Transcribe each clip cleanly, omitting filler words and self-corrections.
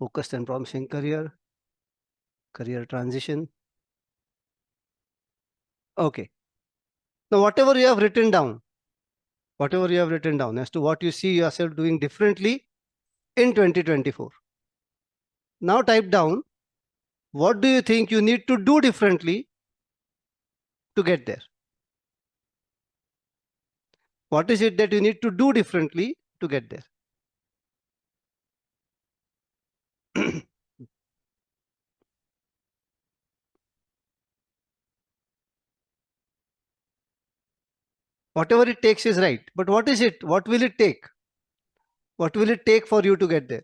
focused and promising career, career transition. Okay. Now, whatever you have written down as to what you see yourself doing differently in 2024. Now type down, what do you think you need to do differently to get there? What is it that you need to do differently to get there? Whatever it takes is right. But what is it? What will it take? What will it take for you to get there?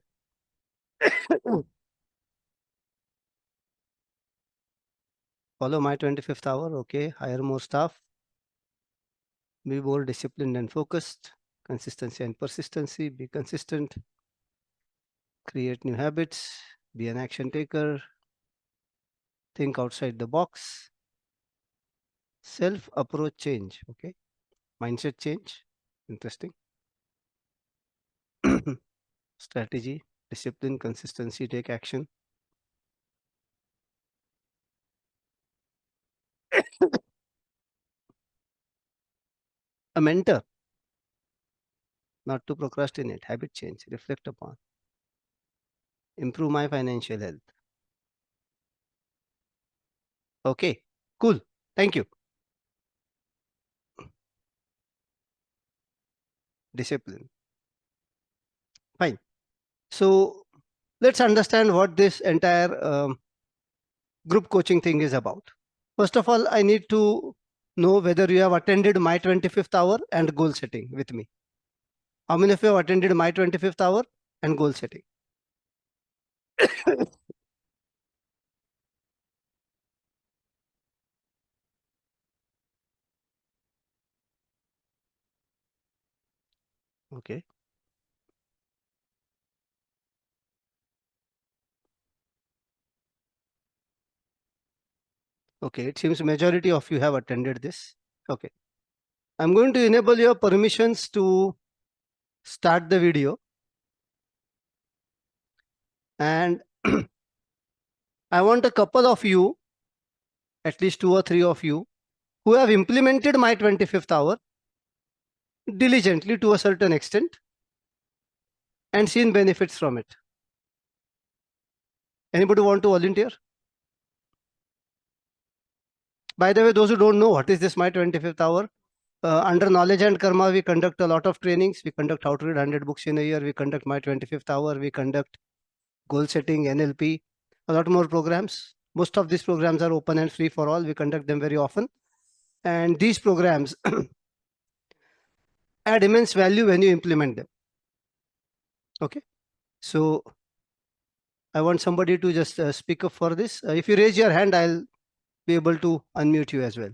Follow my 25th hour. Okay. Hire more staff. Be more disciplined and focused. Consistency and persistency. Be consistent. Create new habits. Be an action taker. Think outside the box. Self approach change. Okay. Mindset change. Interesting. Strategy, discipline, consistency, take action. A mentor, not to procrastinate, habit change, reflect upon. Improve my financial health. Okay, cool. Thank you. Discipline. Fine. So let's understand what this entire group coaching thing is about. First of all, I need to know whether you have attended my 25th hour and goal setting with me. How many of you have attended my 25th hour and goal setting? Okay. Okay, it seems majority of you have attended this. Okay. I'm going to enable your permissions to start the video. And I want a couple of you, at least 2 or 3 of you, who have implemented my 25th hour diligently to a certain extent and seen benefits from it. Anybody want to volunteer? By the way, those who don't know what is this my 25th hour, under Knowledge and Karma, we conduct a lot of trainings. We conduct how to read 100 books in a year. We conduct my 25th hour. We conduct goal setting, NLP, a lot more programs. Most of these programs are open and free for all. We conduct them very often. And these programs add immense value when you implement them. Okay. So I want somebody to just speak up for this. If you raise your hand, I'll be able to unmute you as well.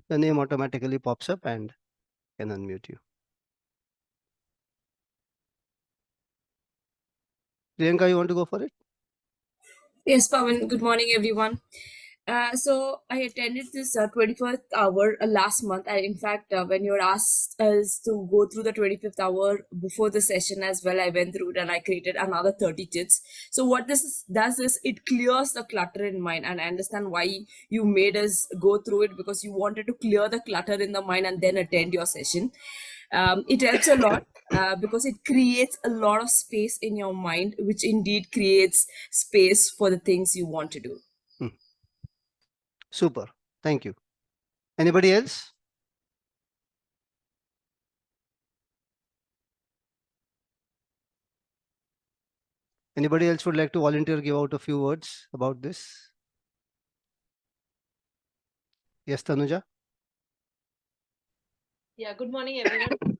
The name automatically pops up and can unmute you. Priyanka, you want to go for it? Yes, Pawan. Good morning, everyone. So I attended this 21st hour last month. And in fact, when you were asked us to go through the 25th hour before the session as well, I went through it and I created another 30 tips. So what does is it clears the clutter in mind. And I understand why you made us go through it, because you wanted to clear the clutter in the mind and then attend your session. It helps a lot because it creates a lot of space in your mind, which indeed creates space for the things you want to do. Super. Thank you. Anybody else? Anybody else would like to volunteer, give out a few words about this? Yes, Tanuja? Yeah, good morning, everyone.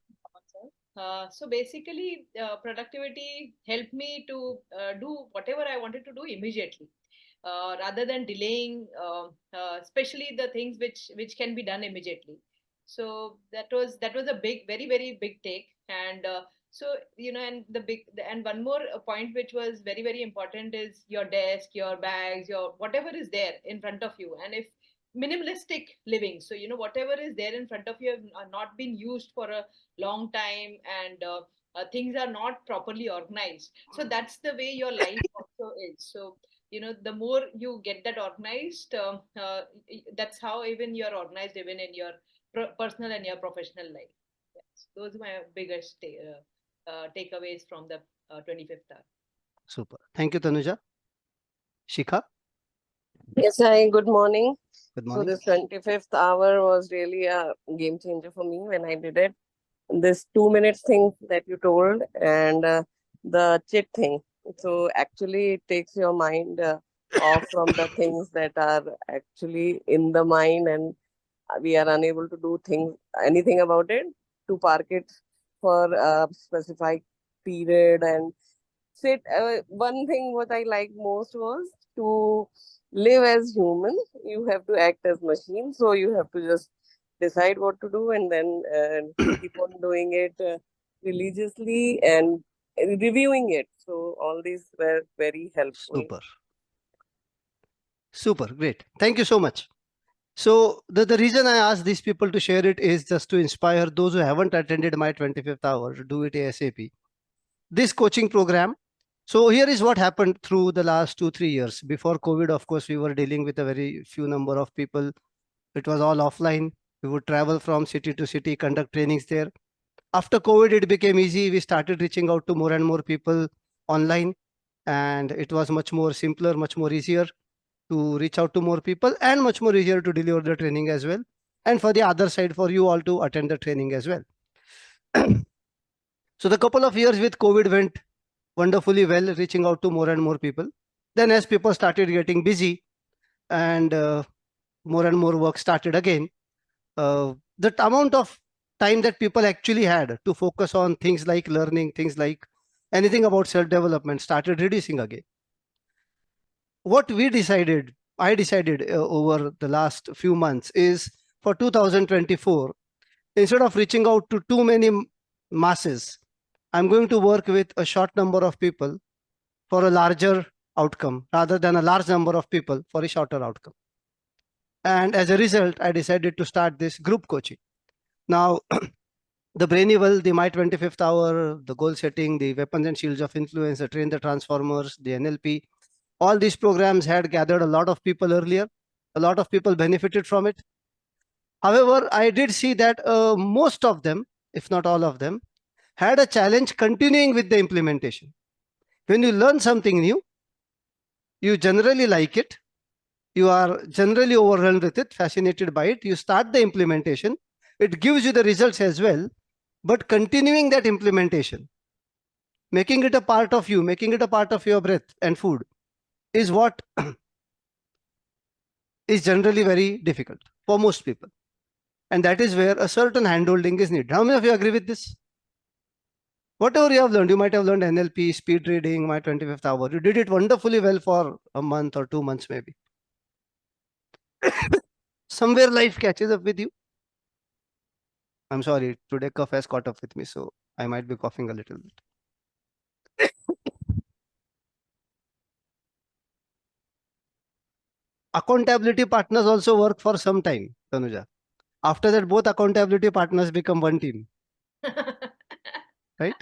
So basically, productivity helped me to do whatever I wanted to do immediately, rather than delaying, especially the things which can be done immediately. So that was a big, very very big take. And so and one more point which was very very important is your desk, your bags, your whatever is there in front of you. And if minimalistic living, so whatever is there in front of you have not been used for a long time, and things are not properly organized. So that's the way your life also is. So the more you get that organized, that's how even you're organized even in your personal and your professional life. Yes. Those are my biggest takeaways from the 25th hour. Super. Thank you, Tanuja. Shikha, Yes, hi, good morning. good So morning. this 25th hour was really a game changer for me when I did it. This 2 minutes thing that you told and the chit thing. So actually it takes your mind off from the things that are actually in the mind, and we are unable to do anything about it, to park it for a specified period and sit. One thing what I liked most was to live as human. You have to act as machine, so you have to just decide what to do and then keep on doing it religiously and reviewing it. So all these were very helpful. Super. Super. Great. Thank you so much. So the reason I asked these people to share it is just to inspire those who haven't attended my 25th hour to do it ASAP. This coaching program. So here is what happened through the last 2-3 years. Before COVID, of course, we were dealing with a very few number of people. It was all offline. We would travel from city to city, conduct trainings there. After COVID, it became easy. We started reaching out to more and more people online, and it was much more simpler, much more easier to reach out to more people, and much more easier to deliver the training as well. And for the other side, for you all to attend the training as well. So the couple of years with COVID went wonderfully well, reaching out to more and more people. Then as people started getting busy and more and more work started again, the amount of time that people actually had to focus on things like learning, things like anything about self-development started reducing again. What I decided over the last few months is for 2024, instead of reaching out to too many masses, I'm going to work with a short number of people for a larger outcome rather than a large number of people for a shorter outcome. And as a result, I decided to start this group coaching. Now, the Brainyval, the My 25th Hour, the goal setting, the weapons and shields of influence, the train the transformers, the NLP, all these programs had gathered a lot of people earlier. A lot of people benefited from it. However, I did see that most of them, if not all of them, had a challenge continuing with the implementation. When you learn something new, you generally like it. You are generally overwhelmed with it, fascinated by it. You start the implementation. It gives you the results as well. But continuing that implementation, making it a part of you, making it a part of your breath and food is what is generally very difficult for most people. And that is where a certain handholding is needed. How many of you agree with this? Whatever you have learned, you might have learned NLP, speed reading, My 25th Hour. You did it wonderfully well for a month or 2 months maybe. Somewhere life catches up with you. I'm sorry, today cough has caught up with me, so I might be coughing a little bit. Accountability partners also work for some time, Tanuja. After that, both accountability partners become one team, right?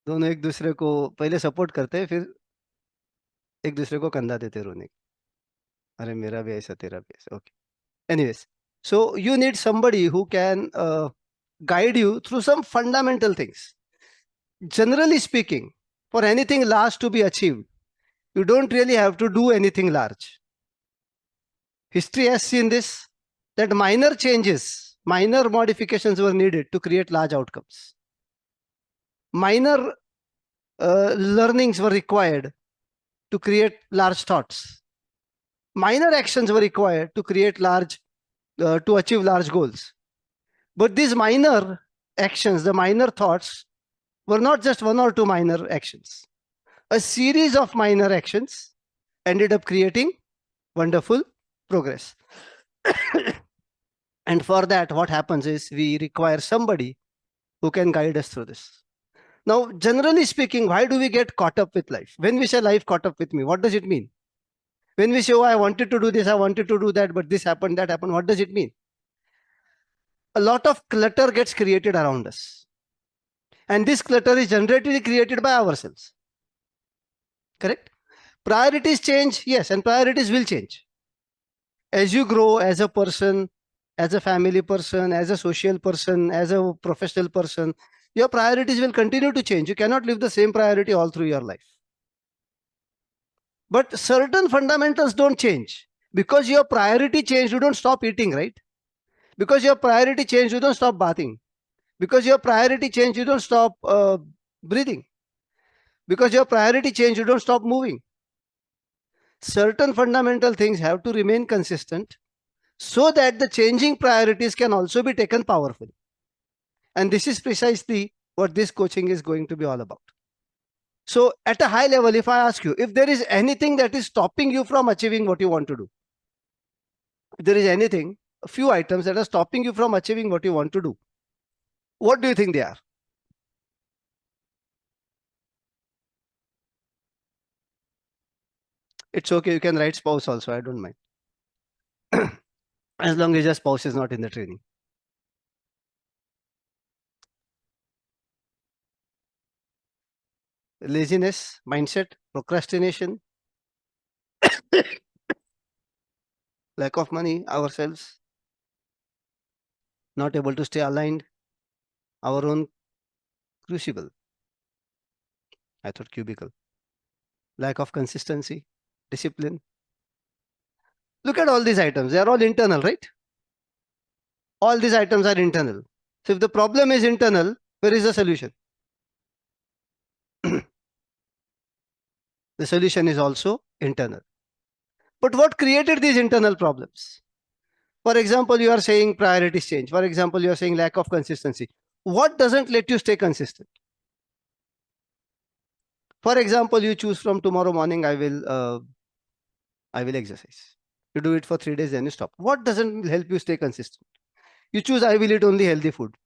दोनों एक दूसरे को पहले support करते हैं, फिर एक दूसरे को कंधा देते रोने की. अरे मेरा भी ऐसा, तेरा भी ऐसा. Okay. Anyways, so you need somebody who can guide you through some fundamental things. Generally speaking, for anything large to be achieved, you don't really have to do anything large. History has seen this, that minor changes, minor modifications were needed to create large outcomes. Minor learnings were required to create large thoughts. Minor actions were required to create to achieve large goals. But these minor actions, the minor thoughts, were not just one or two minor actions. A series of minor actions ended up creating wonderful progress. And for that, what happens is we require somebody who can guide us through this. Now, generally speaking, why do we get caught up with life? When we say life caught up with me, what does it mean? When we say, oh, I wanted to do this, I wanted to do that, but this happened, that happened, what does it mean? a lot of clutter gets created around us. And this clutter is generally created by ourselves. Correct? Priorities change, yes, and priorities will change. As you grow as a person, as a family person, as a social person, as a professional person, your priorities will continue to change. You cannot live the same priority all through your life. But certain fundamentals don't change. Because your priority changed, you don't stop eating, right? Because your priority changed, you don't stop bathing. Because your priority changed, you don't stop breathing. Because your priority changed, you don't stop moving. Certain fundamental things have to remain consistent so that the changing priorities can also be taken powerfully. And this is precisely what this coaching is going to be all about. So at a high level, if I ask you, if there is anything that is stopping you from achieving what you want to do, if there is anything, a few items that are stopping you from achieving what you want to do, what do you think they are? It's okay, you can write spouse also, I don't mind. As long as your spouse is not in the training. Laziness, mindset, procrastination, lack of money, ourselves, not able to stay aligned, our own crucible. I thought cubicle. Lack of consistency, discipline. Look at all these items. They are all internal, right? All these items are internal. So if the problem is internal, where is the solution? The solution is also internal. But what created these internal problems? For example, you are saying priorities change. For example, you are saying lack of consistency. What doesn't let you stay consistent? For example, you choose from tomorrow morning, I will exercise. You do it for 3 days, then you stop. What doesn't help you stay consistent? You choose, I will eat only healthy food.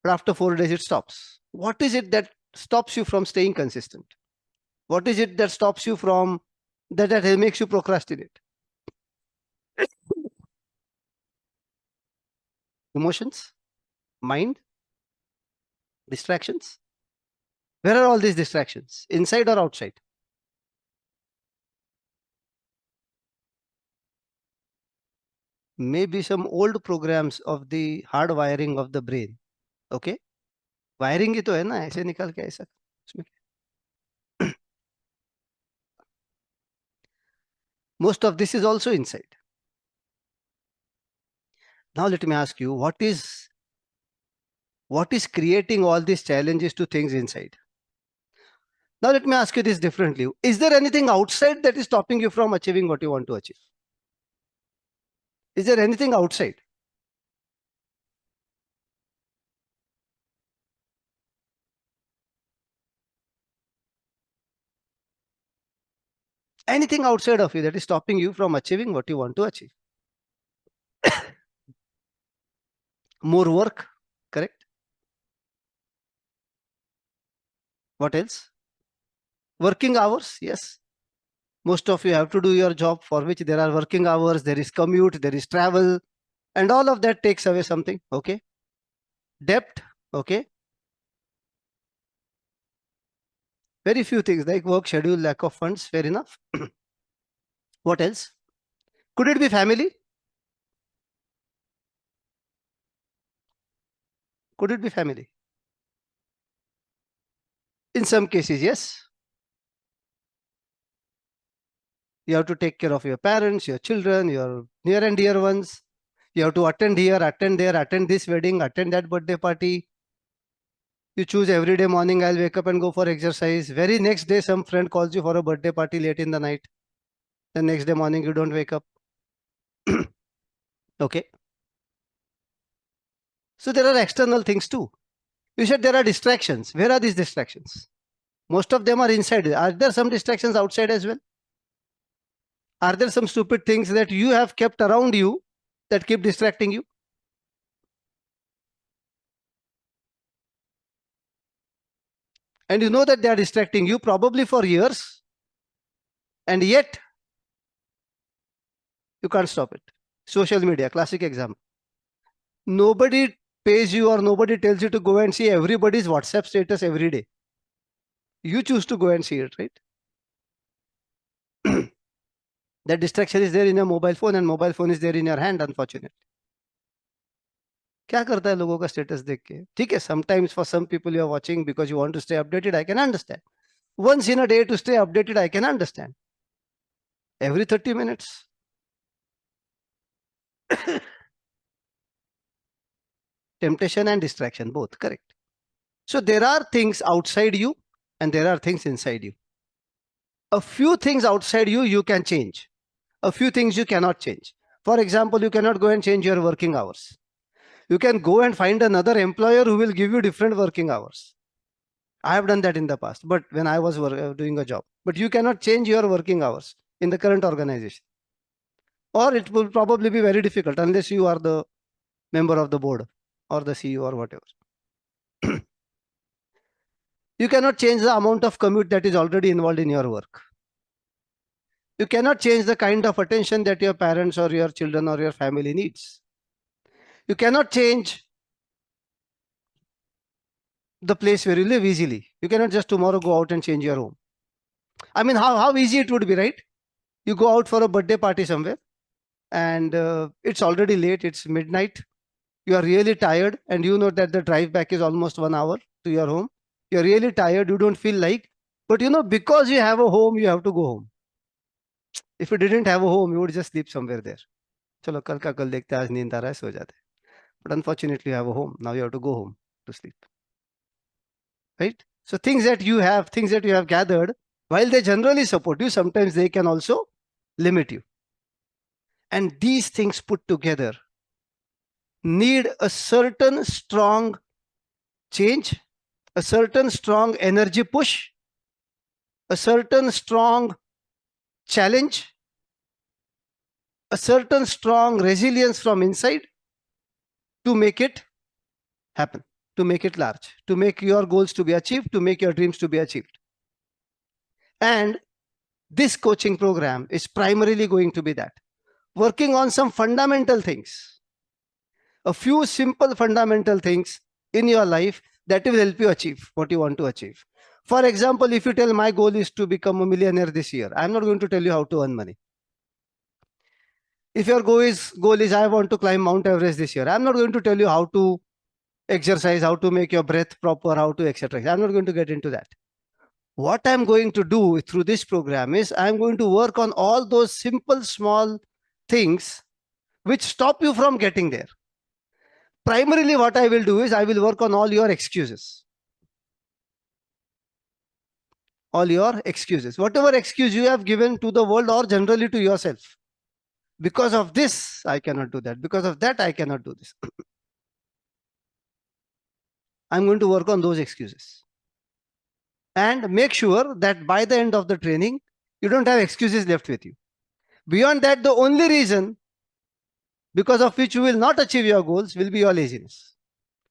But after 4 days, it stops. What is it that stops you from staying consistent? What is it that stops you from, that makes you procrastinate? Emotions, mind, distractions. Where are all these distractions? Inside or outside? Maybe some old programs of the hard wiring of the brain. Okay? Wiring ही तो है ना, ऐसे निकाल के ऐसा उसमें. Most of this is also inside. Now let me ask you, what is creating all these challenges to things inside? Now let me ask you this differently. Is there anything outside that is stopping you from achieving what you want to achieve? Is there anything outside? Anything outside of you that is stopping you from achieving what you want to achieve? More work, correct? What else? Working hours, yes. Most of you have to do your job for which there are working hours, there is commute, there is travel, and all of that takes away something, okay? Debt, okay? Very few things like work schedule, lack of funds, fair enough. What else? Could it be family? Could it be family? In some cases, yes. You have to take care of your parents, your children, your near and dear ones. You have to attend here, attend there, attend this wedding, attend that birthday party. You choose every day morning, I'll wake up and go for exercise. Very next day, some friend calls you for a birthday party late in the night. The next day morning, you don't wake up. Okay. So there are external things too. You said there are distractions. Where are these distractions? Most of them are inside. Are there some distractions outside as well? Are there some stupid things that you have kept around you that keep distracting you? And you know that they are distracting you probably for years, and yet you can't stop it. Social media, classic example. Nobody pays you or nobody tells you to go and see everybody's WhatsApp status every day. You choose to go and see it, right? That distraction is there in your mobile phone and mobile phone is there in your hand, unfortunately. क्या करता है लोगों का status देख के? ठीक है, sometimes for some people you are watching because you want to stay updated, I can understand. Once in a day to stay updated, I can understand. Every 30 minutes. Temptation and distraction, both, correct. So there are things outside you and there are things inside you. A few things outside you, you can change. A few things you cannot change. For example, you cannot go and change your working hours. You can go and find another employer who will give you different working hours. I have done that in the past, but when I was doing a job. But you cannot change your working hours in the current organization. Or it will probably be very difficult unless you are the member of the board or the CEO or whatever. You cannot change the amount of commute that is already involved in your work. You cannot change the kind of attention that your parents or your children or your family needs. You cannot change the place where you live easily. You cannot just tomorrow go out and change your home. I mean, how easy it would be, right? You go out for a birthday party somewhere and it's already late, it's midnight. You are really tired and you know that the drive back is almost 1 hour to your home. You're really tired, you don't feel like, but you know, because you have a home, you have to go home. If you didn't have a home, you would just sleep somewhere there. Chalo, kal ka kal dekhte, aaj neend aa raha hai, so jate. But unfortunately, you have a home. Now you have to go home to sleep. Right? So things that you have gathered, while they generally support you, sometimes they can also limit you. And these things put together need a certain strong change, a certain strong energy push, a certain strong challenge, a certain strong resilience from inside to make it happen, to make it large, to make your goals to be achieved, to make your dreams to be achieved. And this coaching program is primarily going to be that, working on some fundamental things, a few simple fundamental things in your life that will help you achieve what you want to achieve. For example, if you tell my goal is to become a millionaire this year, I'm not going to tell you how to earn money. If your goal is I want to climb Mount Everest this year, I'm not going to tell you how to exercise, how to make your breath proper, how to etc. I'm not going to get into that. What I'm going to do through this program is I'm going to work on all those simple, small things which stop you from getting there. Primarily, what I will do is I will work on all your excuses. All your excuses. Whatever excuse you have given to the world or generally to yourself. Because of this, I cannot do that. Because of that, I cannot do this. I'm going to work on those excuses. And make sure that by the end of the training, you don't have excuses left with you. Beyond that, the only reason because of which you will not achieve your goals will be your laziness.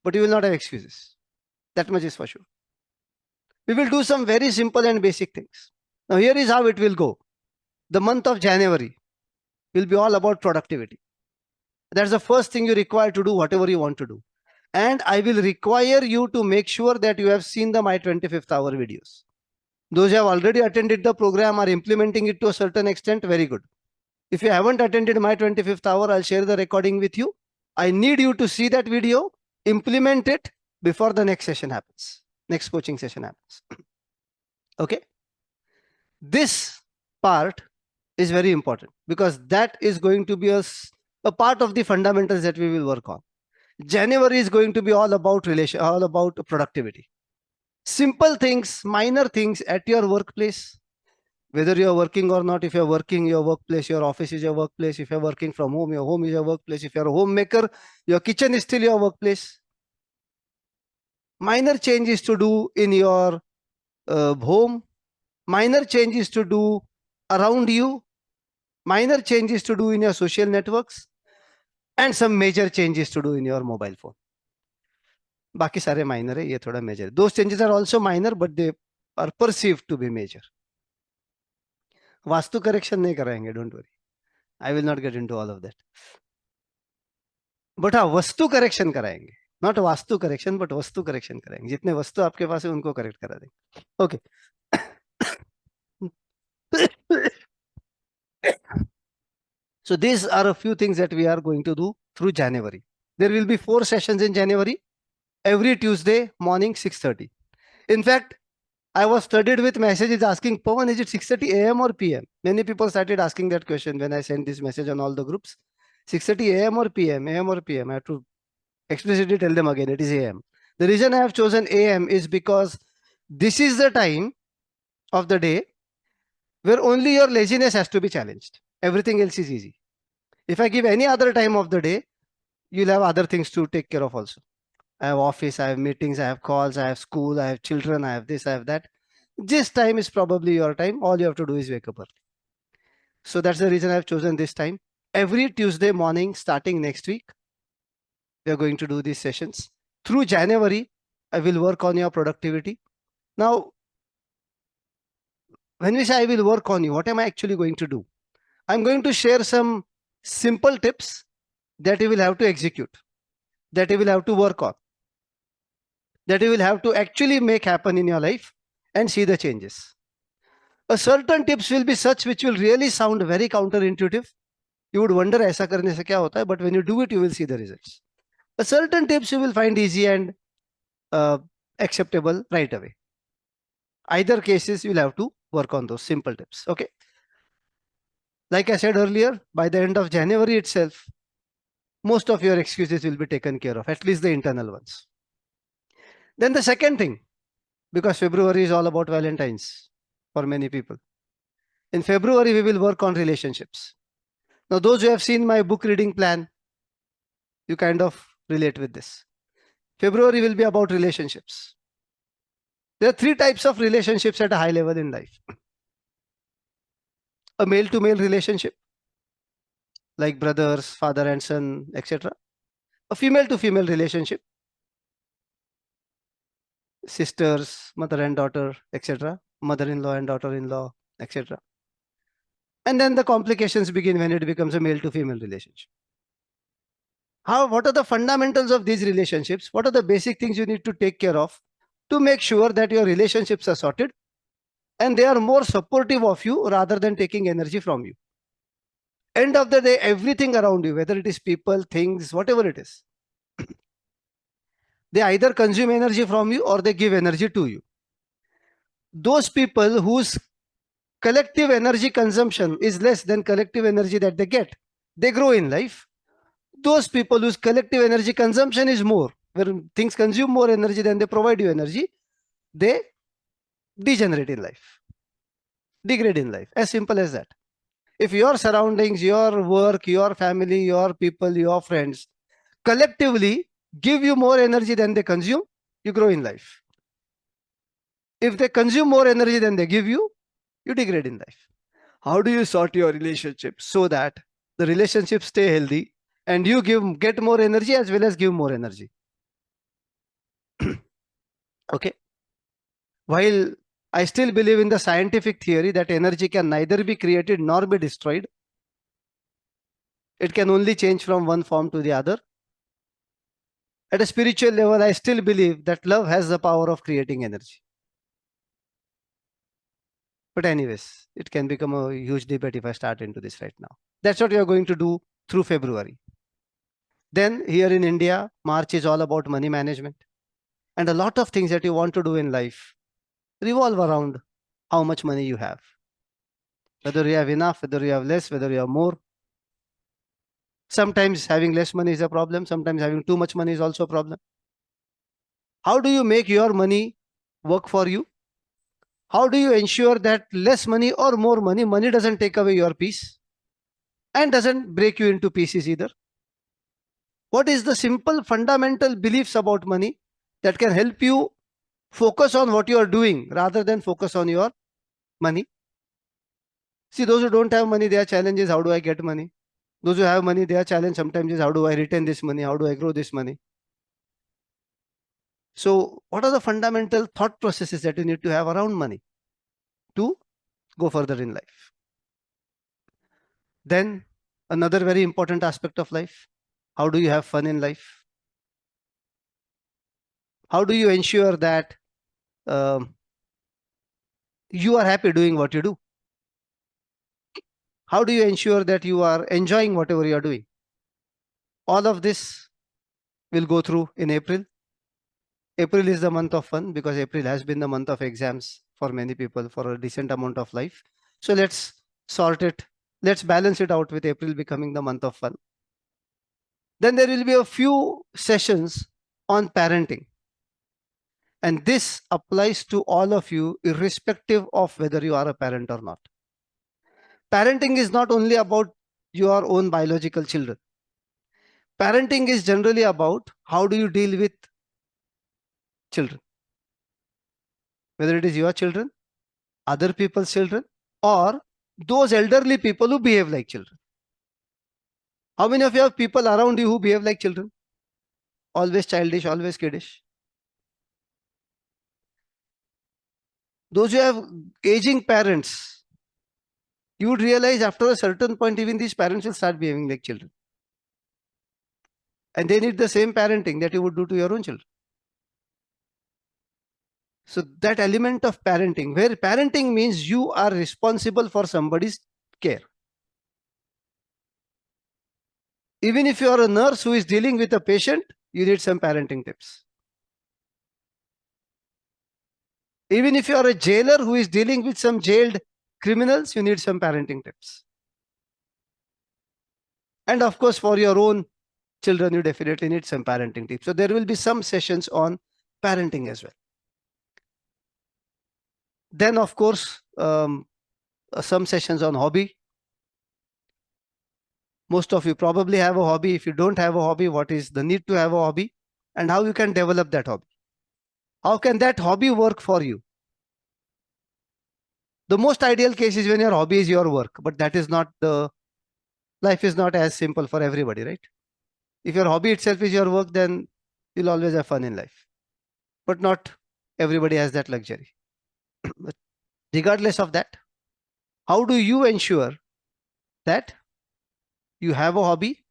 But you will not have excuses. That much is for sure. We will do some very simple and basic things. Now, here is how it will go. The month of January will be all about productivity. That's the first thing you require to do whatever you want to do. And I will require you to make sure that you have seen the My 25th Hour videos. Those who have already attended the program are implementing it to a certain extent, very good. If you haven't attended My 25th Hour, I'll share the recording with you. I need you to see that video, implement it before the next session happens. Next coaching session happens. Okay. This part is very important because that is going to be a part of the fundamentals that we will work on. January is going to be all about all about productivity. Simple things, minor things at your workplace, whether you're working or not. If you're working, your workplace, your office is your workplace. If you're working from home, your home is your workplace. If you're a homemaker, your kitchen is still your workplace. Minor changes to do in your home, minor changes to do around you, minor changes to do in your social networks, and some major changes to do in your mobile phone. बाकी सारे minor है, ये थोड़ा major. Those changes are also minor, but they are perceived to be major. Vastu correction नहीं कराएंगे, don't worry. I will not get into all of that. But हाँ वस्तु correction कराएंगे, नॉट वास्तु करेक्शन बट वस्तु करेक्शन कराएंगे, जितने वस्तु आपके पास है उनको करेक्ट करा देंगे. Okay. So these are a few things that we are going to do through January. There will be 4 sessions in January, every Tuesday morning 6:30. In fact, I was flooded with messages asking, Pawan, is it 6:30 a.m. or p.m.? Many people started asking that question when I sent this message on all the groups. 6:30 a.m. or p.m. a.m. or p.m. I have to explicitly tell them again, it is a.m. The reason I have chosen a.m. is because this is the time of the day where only your laziness has to be challenged. Everything else is easy. If I give any other time of the day, you'll have other things to take care of also. I have office, I have meetings, I have calls, I have school, I have children, I have this, I have that. This time is probably your time. All you have to do is wake up early. So that's the reason I've chosen this time. Every Tuesday morning, starting next week, we are going to do these sessions. Through January, I will work on your productivity. Now, when we say I will work on you, what am I actually going to do? I'm going to share some simple tips that you will have to execute, that you will have to work on, that you will have to actually make happen in your life and see the changes. A certain tips will be such which will really sound very counterintuitive. You would wonder ऐसा करने से क्या होता है, but when you do it, you will see the results. A certain tips you will find easy and acceptable right away. Either cases, you'll have to work on those simple tips. Okay. Like I said earlier, by the end of January itself, most of your excuses will be taken care of, at least the internal ones. Then the second thing, because February is all about Valentine's for many people. In February, we will work on relationships. Now, those who have seen my book reading plan, you kind of relate with this. February will be about relationships. There are 3 types of relationships at a high level in life. A male-to-male relationship, like brothers, father and son, etc. A female-to-female relationship, sisters, mother and daughter, etc. Mother-in-law and daughter-in-law, etc. And then the complications begin when it becomes a male-to-female relationship. What are the fundamentals of these relationships? What are the basic things you need to take care of to make sure that your relationships are sorted and they are more supportive of you rather than taking energy from you? End of the day, everything around you, whether it is people, things, whatever it is, they either consume energy from you or they give energy to you. Those people whose collective energy consumption is less than collective energy that they get, they grow in life. Those people whose collective energy consumption is more, where things consume more energy than they provide you energy, they degenerate in life, degrade in life. As simple as that. If your surroundings, your work, your family, your people, your friends collectively give you more energy than they consume, you grow in life. If they consume more energy than they give you, you degrade in life. How do you sort your relationships so that the relationships stay healthy and you get more energy as well as give more energy? Okay. While I still believe in the scientific theory that energy can neither be created nor be destroyed, it can only change from one form to the other. At a spiritual level, I still believe that love has the power of creating energy. But anyways, it can become a huge debate if I start into this right now. That's what we are going to do through February. Then here in India, March is all about money management. And a lot of things that you want to do in life revolve around how much money you have. Whether you have enough, whether you have less, whether you have more. Sometimes having less money is a problem. Sometimes having too much money is also a problem. How do you make your money work for you? How do you ensure that less money or more money, money doesn't take away your peace and doesn't break you into pieces either? What is the simple fundamental beliefs about money that can help you focus on what you are doing rather than focus on your money? See, those who don't have money, their challenge is how do I get money? Those who have money, their challenge sometimes is how do I retain this money? How do I grow this money? So what are the fundamental thought processes that you need to have around money to go further in life? Then another very important aspect of life, How do you have fun in life? How do you ensure that you are happy doing what you do? How do you ensure that you are enjoying whatever you are doing? All of this will go through in April. April is the month of fun because April has been the month of exams for many people for a decent amount of life. So let's sort it. Let's balance it out with April becoming the month of fun. Then there will be a few sessions on parenting. And this applies to all of you, irrespective of whether you are a parent or not. Parenting is not only about your own biological children. Parenting is generally about how do you deal with children. Whether it is your children, other people's children, or those elderly people who behave like children. How many of you have people around you who behave like children? Always childish, always kiddish. Those who have aging parents, you would realize after a certain point, even these parents will start behaving like children. And they need the same parenting that you would do to your own children. So that element of parenting, where parenting means you are responsible for somebody's care. Even if you are a nurse who is dealing with a patient, you need some parenting tips. Even if you are a jailer who is dealing with some jailed criminals, you need some parenting tips. And of course, for your own children, you definitely need some parenting tips. So there will be some sessions on parenting as well. Then, of course, some sessions on hobby. Most of you probably have a hobby. If you don't have a hobby, what is the need to have a hobby and how you can develop that hobby? How can that hobby work for you? The most ideal case is when your hobby is your work, but that is not the, life is not as simple for everybody, right? If your hobby itself is your work, then you'll always have fun in life. But not everybody has that luxury. But regardless of that, how do you ensure that you have a hobby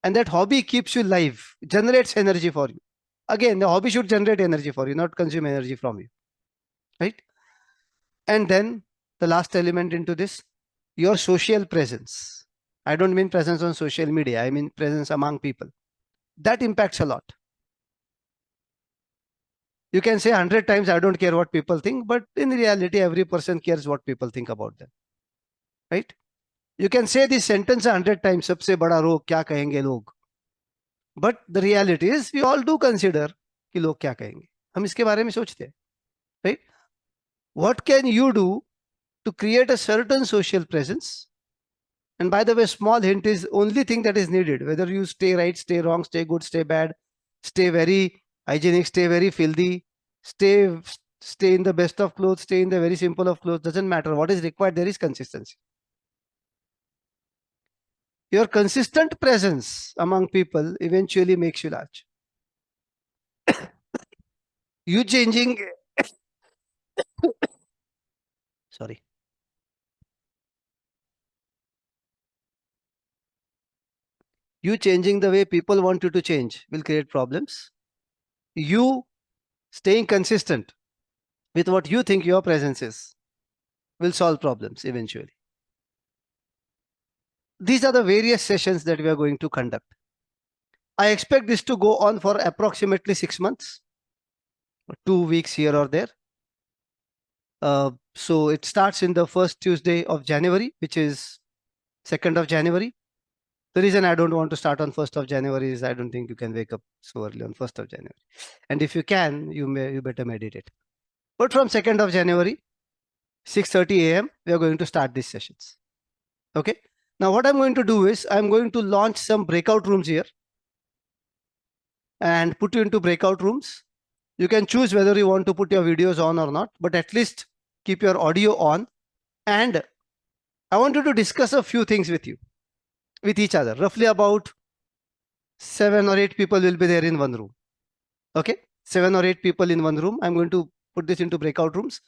and that hobby keeps you live, generates energy for you? Again, the hobby should generate energy for you, not consume energy from you, right? And then the last element into this, your social presence. I don't mean presence on social media. I mean presence among people. That impacts a lot. You can say 100 times, I don't care what people think, but in reality, every person cares what people think about them, right? You can say this sentence 100 times, सबसे बड़ा रोग क्या कहेंगे लोग. But the reality is, we all do consider कि लोग क्या कहेंगे. हम इसके बारे में सोचते हैं, right? What can you do to create a certain social presence? And by the way, small hint is only thing that is needed. Whether you stay right, stay wrong, stay good, stay bad, stay very hygienic, stay very filthy, stay in the best of clothes, stay in the very simple of clothes, doesn't matter. What is required there is consistency. Your consistent presence among people eventually makes you large. You changing sorry. You changing the way people want you to change will create problems. You staying consistent with what you think your presence is will solve problems eventually. These are the various sessions that we are going to conduct. I expect this to go on for approximately 6 months, 2 weeks here or there. So it starts in the first Tuesday of January, which is 2nd of January. The reason I don't want to start on 1st of January is I don't think you can wake up so early on 1st of January. And if you can, you better meditate. But from 2nd of January, 6:30 a.m., we are going to start these sessions. Okay. Now what I'm going to do is I'm going to launch some breakout rooms here and put you into breakout rooms. You can choose whether you want to put your videos on or not, but at least keep your audio on. And I want you to discuss a few things with you, with each other. Roughly about 7 or 8 people will be there in one room. Okay, 7 or 8 people in one room. I'm going to put this into breakout rooms.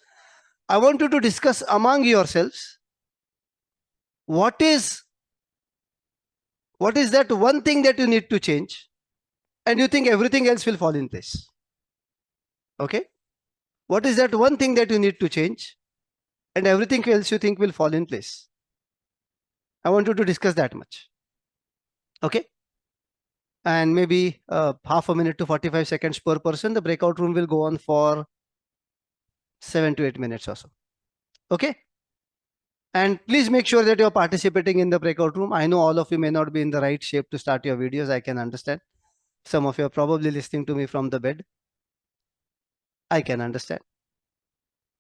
I want you to discuss among yourselves what is What is that one thing that you need to change? And you think everything else will fall in place. Okay? What is that one thing that you need to change? And everything else you think will fall in place. I want you to discuss that much. Okay? And maybe half a minute to 45 seconds per person. The breakout room will go on for 7 to 8 minutes or so. Okay? And please make sure that you're participating in the breakout room. I know all of you may not be in the right shape to start your videos. I can understand. Some of you are probably listening to me from the bed. I can understand.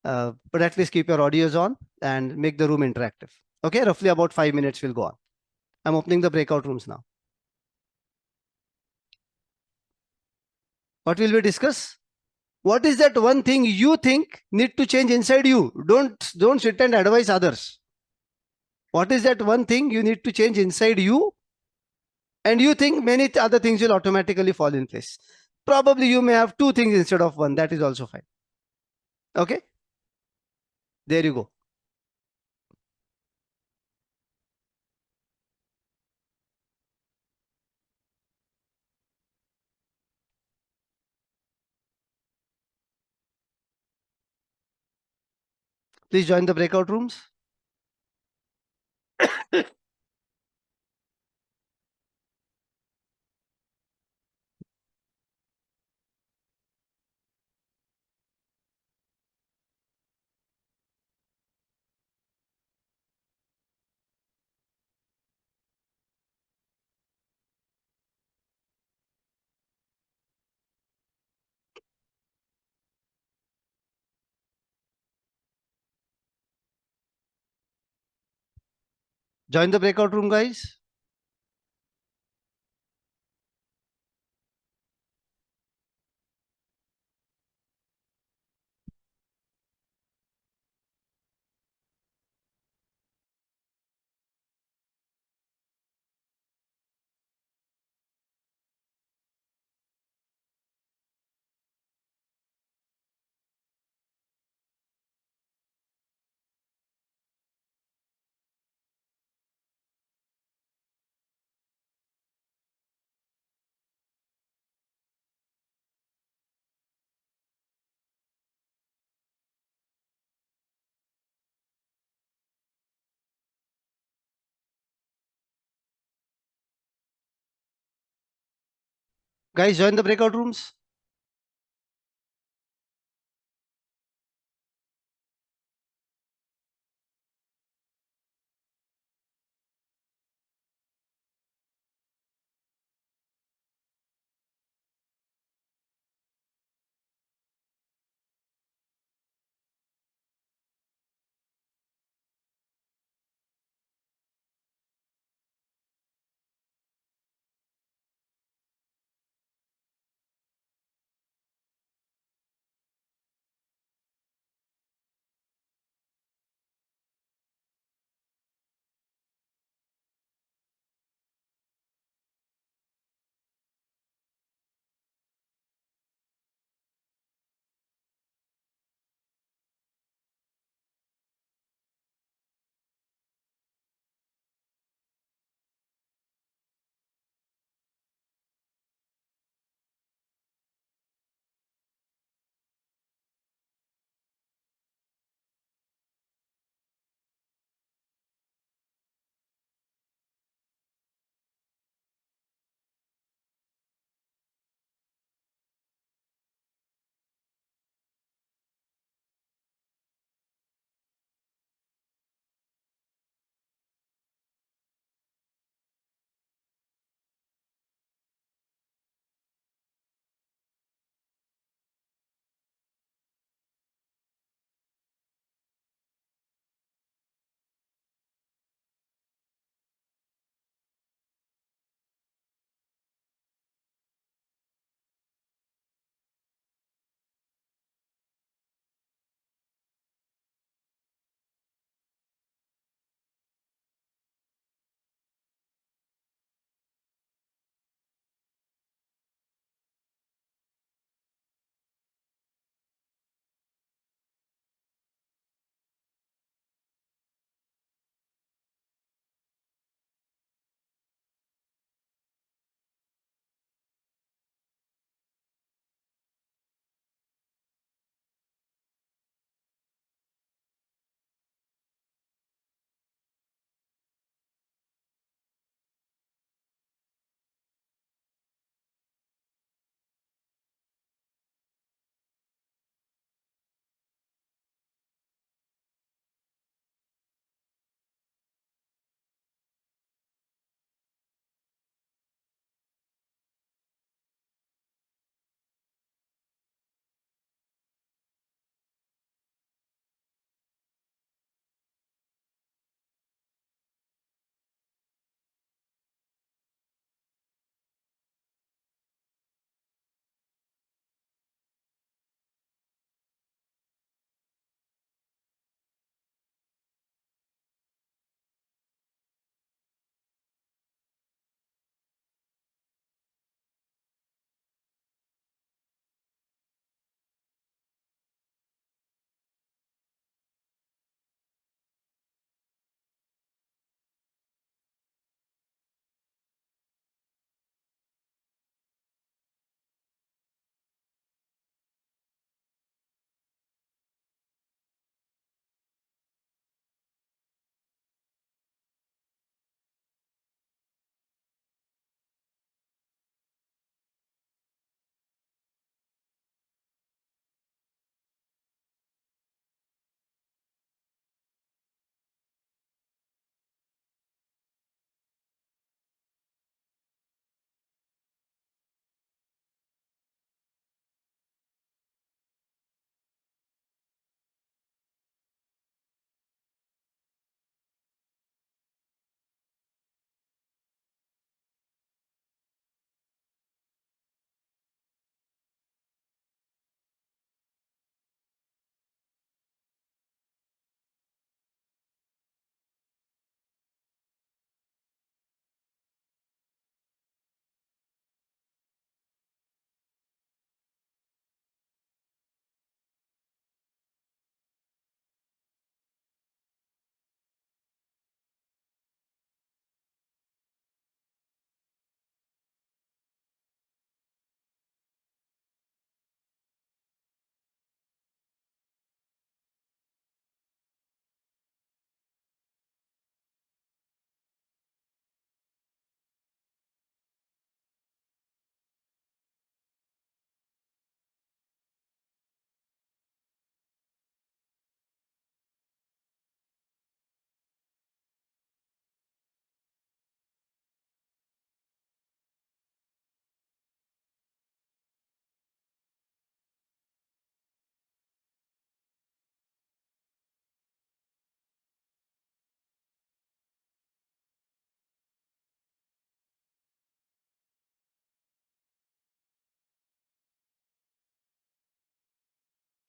But at least keep your audios on and make the room interactive. Okay, roughly about 5 minutes will go on. I'm opening the breakout rooms now. What will we discuss? What is that one thing you think need to change inside you? Don't sit and advise others. What is that one thing you need to change inside you? And you think many other things will automatically fall in place. Probably you may have two things instead of one. That is also fine. Okay. There you go. Please join the breakout rooms. Join the breakout room, guys. Guys, join the breakout rooms.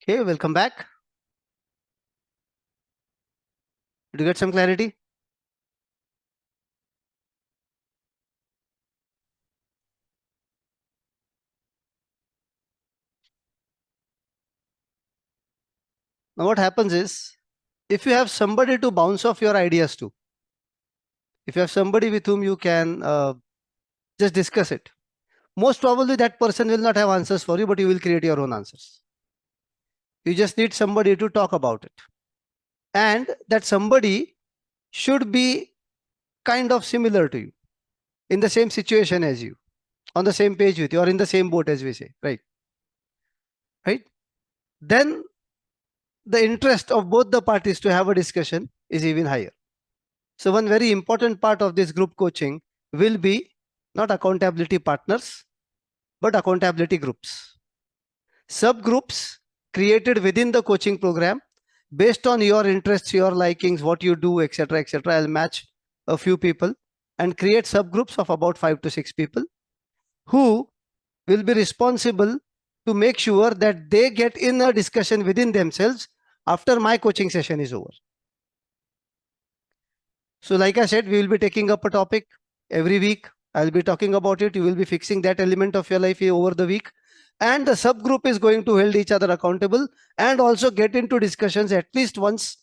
Okay, welcome back. Did you get some clarity? Now what happens is, if you have somebody to bounce off your ideas to, if you have somebody with whom you can just discuss it, most probably that person will not have answers for you, but you will create your own answers. You just need somebody to talk about it. And that somebody should be kind of similar to you, in the same situation as you, on the same page with you, or in the same boat, as we say, right? Right? Then the interest of both the parties to have a discussion is even higher. So one very important part of this group coaching will be not accountability partners, but accountability groups. Subgroups created within the coaching program based on your interests, your likings, what you do, etc., etc. I'll match a few people and create subgroups of about 5 to 6 people who will be responsible to make sure that they get in a discussion within themselves after my coaching session is over. So like I said, we will be taking up a topic every week. I'll be talking about it. You will be fixing that element of your life over the week. And the subgroup is going to hold each other accountable and also get into discussions at least once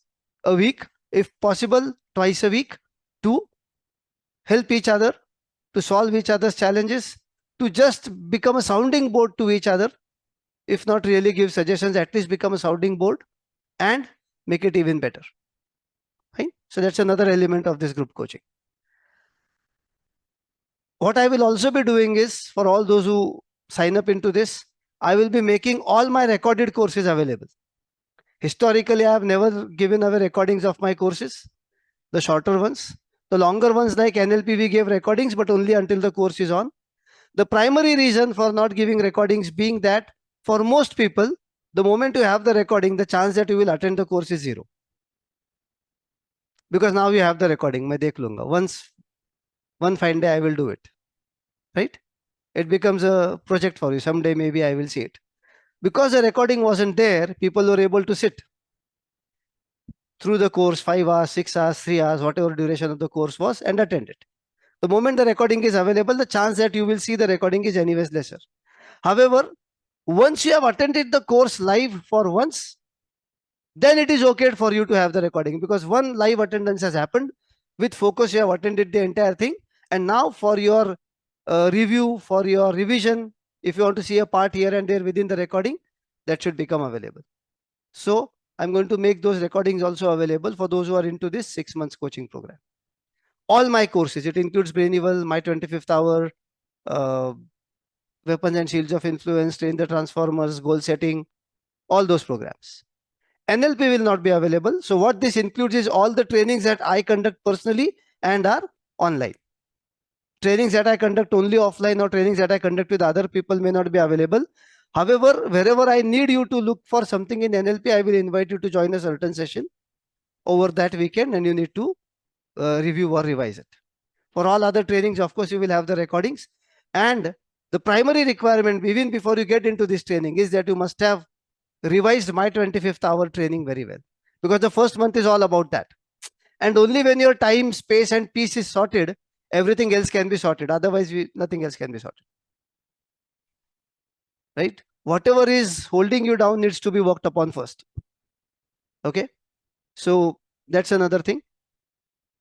a week, if possible, twice a week, to help each other, to solve each other's challenges, to just become a sounding board to each other. If not really give suggestions, at least become a sounding board and make it even better. Right? So that's another element of this group coaching. What I will also be doing is, for all those who sign up into this, I will be making all my recorded courses available. Historically, I have never given away recordings of my courses, the shorter ones. The longer ones like NLP, we gave recordings, but only until the course is on. The primary reason for not giving recordings being that for most people, the moment you have the recording, the chance that you will attend the course is 0. Because now you have the recording, मैं देख लूँगा. Once, one fine day I will do it, right? It becomes a project for you. Someday maybe I will see it. Because the recording wasn't there, people were able to sit through the course 5 hours, 6 hours, 3 hours, whatever duration of the course was, and attend it. The moment the recording is available, the chance that you will see the recording is anyways lesser. However, once you have attended the course live for once, then it is okay for you to have the recording, because one live attendance has happened. With focus, you have attended the entire thing. And now for your review, for your revision, if you want to see a part here and there within the recording, that should become available. So I'm going to make those recordings also available for those who are into this 6 months coaching program. All my courses, it includes Brain Evil, My 25th Hour, Weapons and Shields of Influence, Train the Transformers, Goal Setting, all those programs. NLP will not be available. So what this includes is all the trainings that I conduct personally and are online. Trainings that I conduct only offline or trainings that I conduct with other people may not be available. However, wherever I need you to look for something in NLP, I will invite you to join a certain session over that weekend, and you need to review or revise it. For all other trainings, of course, you will have the recordings. And the primary requirement, even before you get into this training, is that you must have revised My 25th Hour training very well. Because the first month is all about that. And only when your time, space, and peace is sorted, everything else can be sorted. Otherwise, nothing else can be sorted. Right? Whatever is holding you down needs to be worked upon first. Okay? So that's another thing.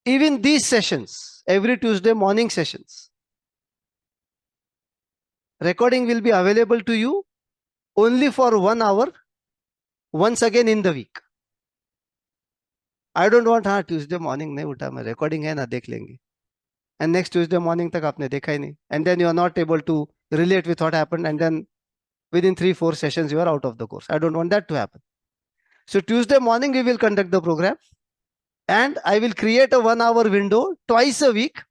Even these sessions, every Tuesday morning sessions, recording will be available to you only for 1 hour, once again in the week. I don't want, Tuesday morning nahi utha, main recording hai na, dekh lenge. And next Tuesday morning tak aapne dekha hi nahi. And then you are not able to relate with what happened, and then within 3-4 sessions you are out of the course. I don't want that to happen. So Tuesday morning we will conduct the program, and I will create a 1 hour window twice a week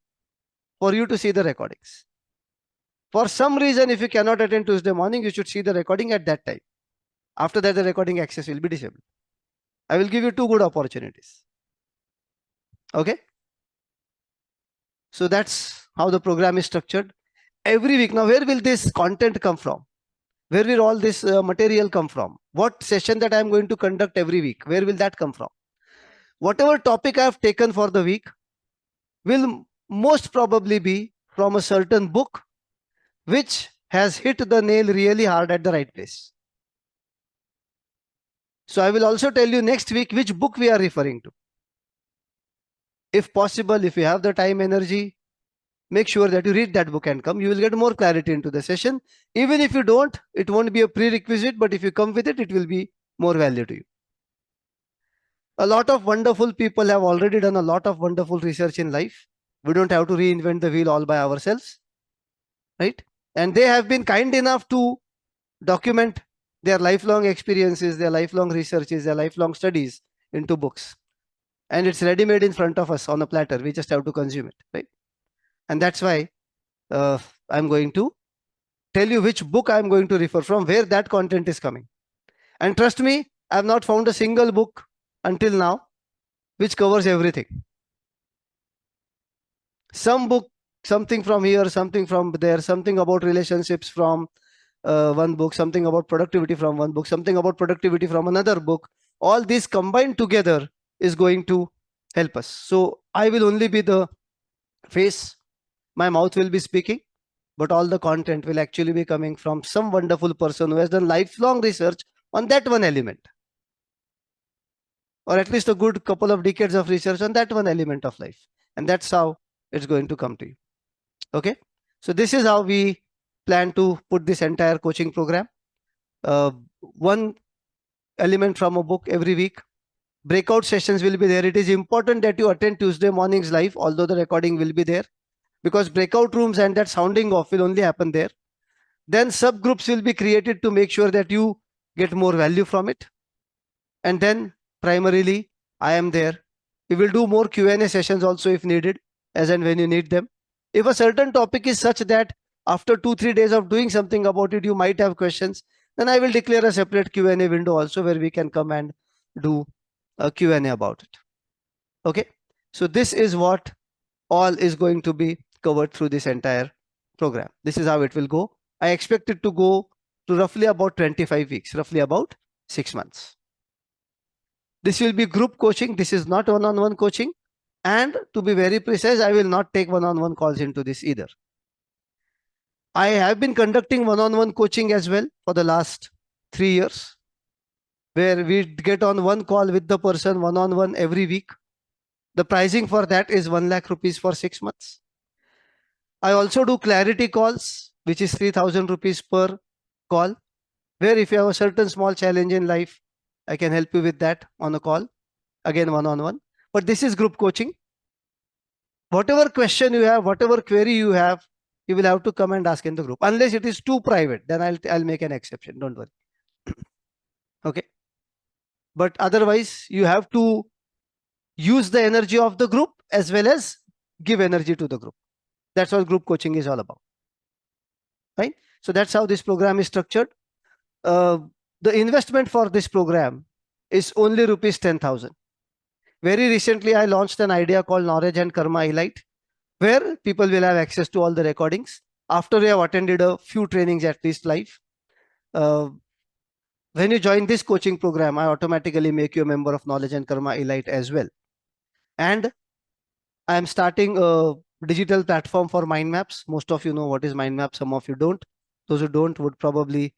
for you to see the recordings. For some reason, if you cannot attend Tuesday morning, you should see the recording at that time. After that, the recording access will be disabled. I will give you 2 good opportunities. Okay? So that's how the program is structured. Every week. Now, where will this content come from? Where will all this material come from? What session that I am going to conduct every week? Where will that come from? Whatever topic I have taken for the week will most probably be from a certain book which has hit the nail really hard at the right place. So I will also tell you next week which book we are referring to. If possible, if you have the time, energy, make sure that you read that book and come. You will get more clarity into the session. Even if you don't, it won't be a prerequisite, but if you come with it, it will be more value to you. A lot of wonderful people have already done a lot of wonderful research in life. We don't have to reinvent the wheel all by ourselves, right? And they have been kind enough to document their lifelong experiences, their lifelong researches, their lifelong studies into books. And it's ready-made in front of us on a platter. We just have to consume it, right? And that's why I'm going to tell you which book I'm going to refer from, where that content is coming. And trust me, I've not found a single book until now which covers everything. Some book, something from here, something from there, something about relationships from one book, something about productivity from one book, something about productivity from another book. All this combined together is going to help us. So I will only be the face, my mouth will be speaking, but all the content will actually be coming from some wonderful person who has done lifelong research on that one element, or at least a good couple of decades of research on that one element of life. And that's how it's going to come to you. Okay, so this is how we plan to put this entire coaching program. One element from a book every week. Breakout sessions will be there. It is important that you attend Tuesday mornings live, although the recording will be there, because breakout rooms and that sounding off will only happen there. Then subgroups will be created to make sure that you get more value from it. And then primarily I am there. We will do more Q&A sessions also if needed, as and when you need them. If a certain topic is such that after 2-3 days of doing something about it, you might have questions, then I will declare a separate Q&A window also where we can come and do a Q&A about it. Okay, so this is what all is going to be covered through this entire program. This is how it will go. I expect it to go to roughly about 25 weeks, roughly about 6 months. This will be group coaching. This is not one-on-one coaching. And to be very precise, I will not take one-on-one calls into this either. I have been conducting one-on-one coaching as well for the last 3 years, where we get on one call with the person one-on-one every week. The pricing for that is 1 lakh rupees for 6 months. I also do clarity calls, which is 3,000 rupees per call, where if you have a certain small challenge in life, I can help you with that on a call, again one-on-one. But this is group coaching. Whatever question you have, whatever query you have, you will have to come and ask in the group. Unless it is too private, then I'll make an exception. Don't worry. Okay. But otherwise, you have to use the energy of the group as well as give energy to the group. That's what group coaching is all about. Right? So that's how this program is structured. The investment for this program is only rupees 10,000. Very recently, I launched an idea called Knowledge and Karma Elite, where people will have access to all the recordings after they have attended a few trainings at least live. When you join this coaching program, I automatically make you a member of Knowledge and Karma Elite as well. And I am starting a digital platform for mind maps. Most of you know what is mind map, some of you don't. Those who don't would probably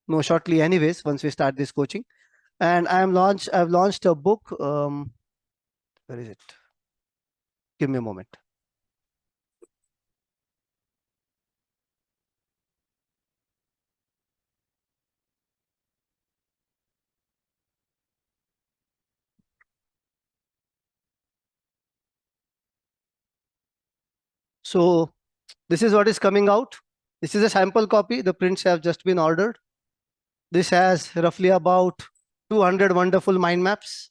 know shortly anyways once we start this coaching. And I've launched a book. Where is it? Give me a moment. So this is what is coming out. This is a sample copy. The prints have just been ordered. This has roughly about 200 wonderful mind maps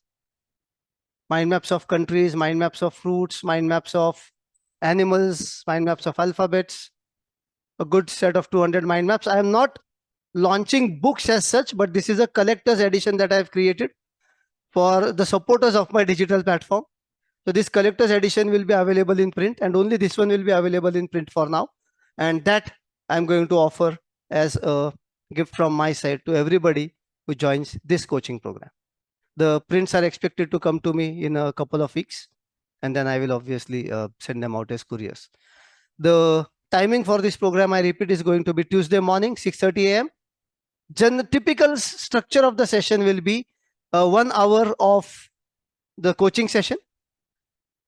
of countries, mind maps of fruits, mind maps of animals, mind maps of alphabets, a good set of 200 mind maps. I am not launching books as such, but this is a collector's edition that I have created for the supporters of my digital platform. So this collector's edition will be available in print, and only this one will be available in print for now. And that I'm going to offer as a gift from my side to everybody who joins this coaching program. The prints are expected to come to me in a couple of weeks, and then I will obviously send them out as couriers. The timing for this program, I repeat, is going to be Tuesday morning, 6:30 a.m. Typical structure of the session will be 1 hour of the coaching session.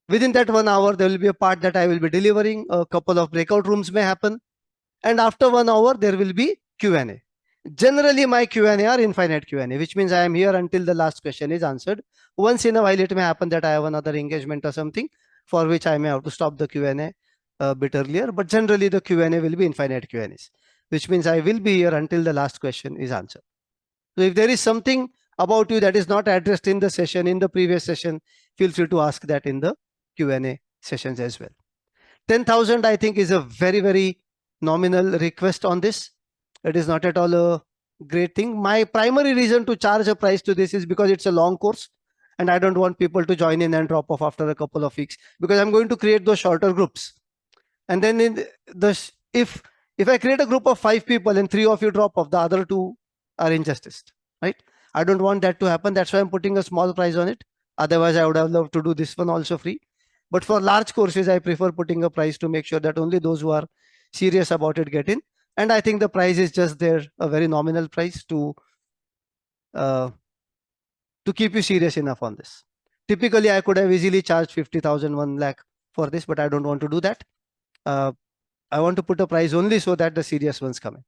Within that 1 hour, there will be a part that I will be delivering. A couple of breakout rooms may happen. And after 1 hour, there will be Q&A. Generally, my Q&A are infinite Q&A, which means I am here until the last question is answered. Once in a while, it may happen that I have another engagement or something for which I may have to stop the Q&A a bit earlier. But generally, the Q&A will be infinite Q&As, which means I will be here until the last question is answered. So if there is something about you that is not addressed in the session, in the previous session, feel free to ask that in the Q&A sessions as well. 10,000, I think, is a very, very nominal request on this. It is not at all a great thing. My primary reason to charge a price to this is because it's a long course and I don't want people to join in and drop off after a couple of weeks, because I'm going to create those shorter groups. And then if I create a group of 5 people and 3 of you drop off, the other 2 are injustice, right? I don't want that to happen. That's why I'm putting a small price on it. Otherwise, I would have loved to do this one also free. But for large courses, I prefer putting a price to make sure that only those who are serious about it get in. And I think the price is just there, a very nominal price to keep you serious enough on this. Typically, I could have easily charged 50,000, 1 lakh for this, but I don't want to do that. I want to put a price only so that the serious ones come in.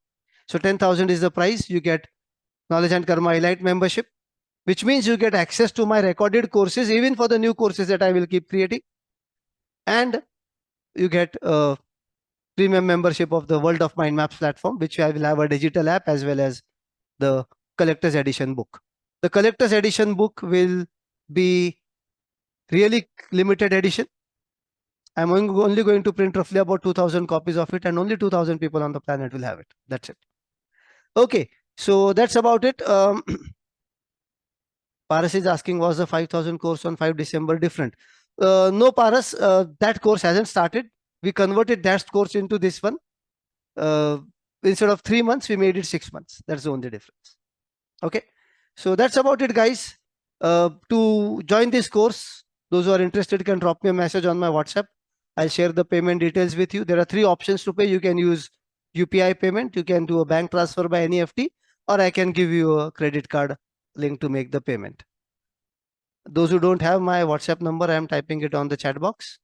So 10,000 is the price. You get Knowledge and Karma Elite membership, which means you get access to my recorded courses, even for the new courses that I will keep creating. And you get a premium membership of the World of Mind Maps platform, which I will have a digital app as well as the collector's edition book. The collector's edition book will be really limited edition. I'm only going to print roughly about 2,000 copies of it, and only 2,000 people on the planet will have it. That's it. Okay, so that's about it. Paras is asking, was the 5,000 course on 5 December different? No, Paras, that course hasn't started. We converted that course into this one. Instead of 3 months, we made it 6 months. That's the only difference. Okay, so that's about it, guys. To join this course, those who are interested can drop me a message on my WhatsApp. I'll share the payment details with you. There are 3 options to pay. You can use UPI payment, you can do a bank transfer by NEFT, or I can give you a credit card link to make the payment. Those who don't have my WhatsApp number, I am typing it on the chat box.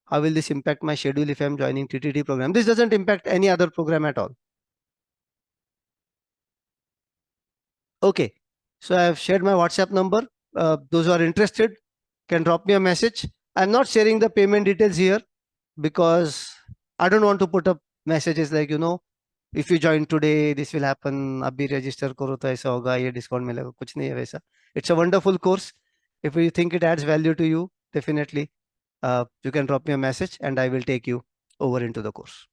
How will this impact my schedule if I'm joining TTD program? This doesn't impact any other program at all. Okay, so I have shared my WhatsApp number. Those who are interested can drop me a message. I'm not sharing the payment details here because I don't want to put up messages like, you know, if you join today, this will happen. Abhi register karo to aisa hoga, ye discount milega. Kuch nahi hai waisa. It's a wonderful course. If you think it adds value to you, definitely you can drop me a message and I will take you over into the course.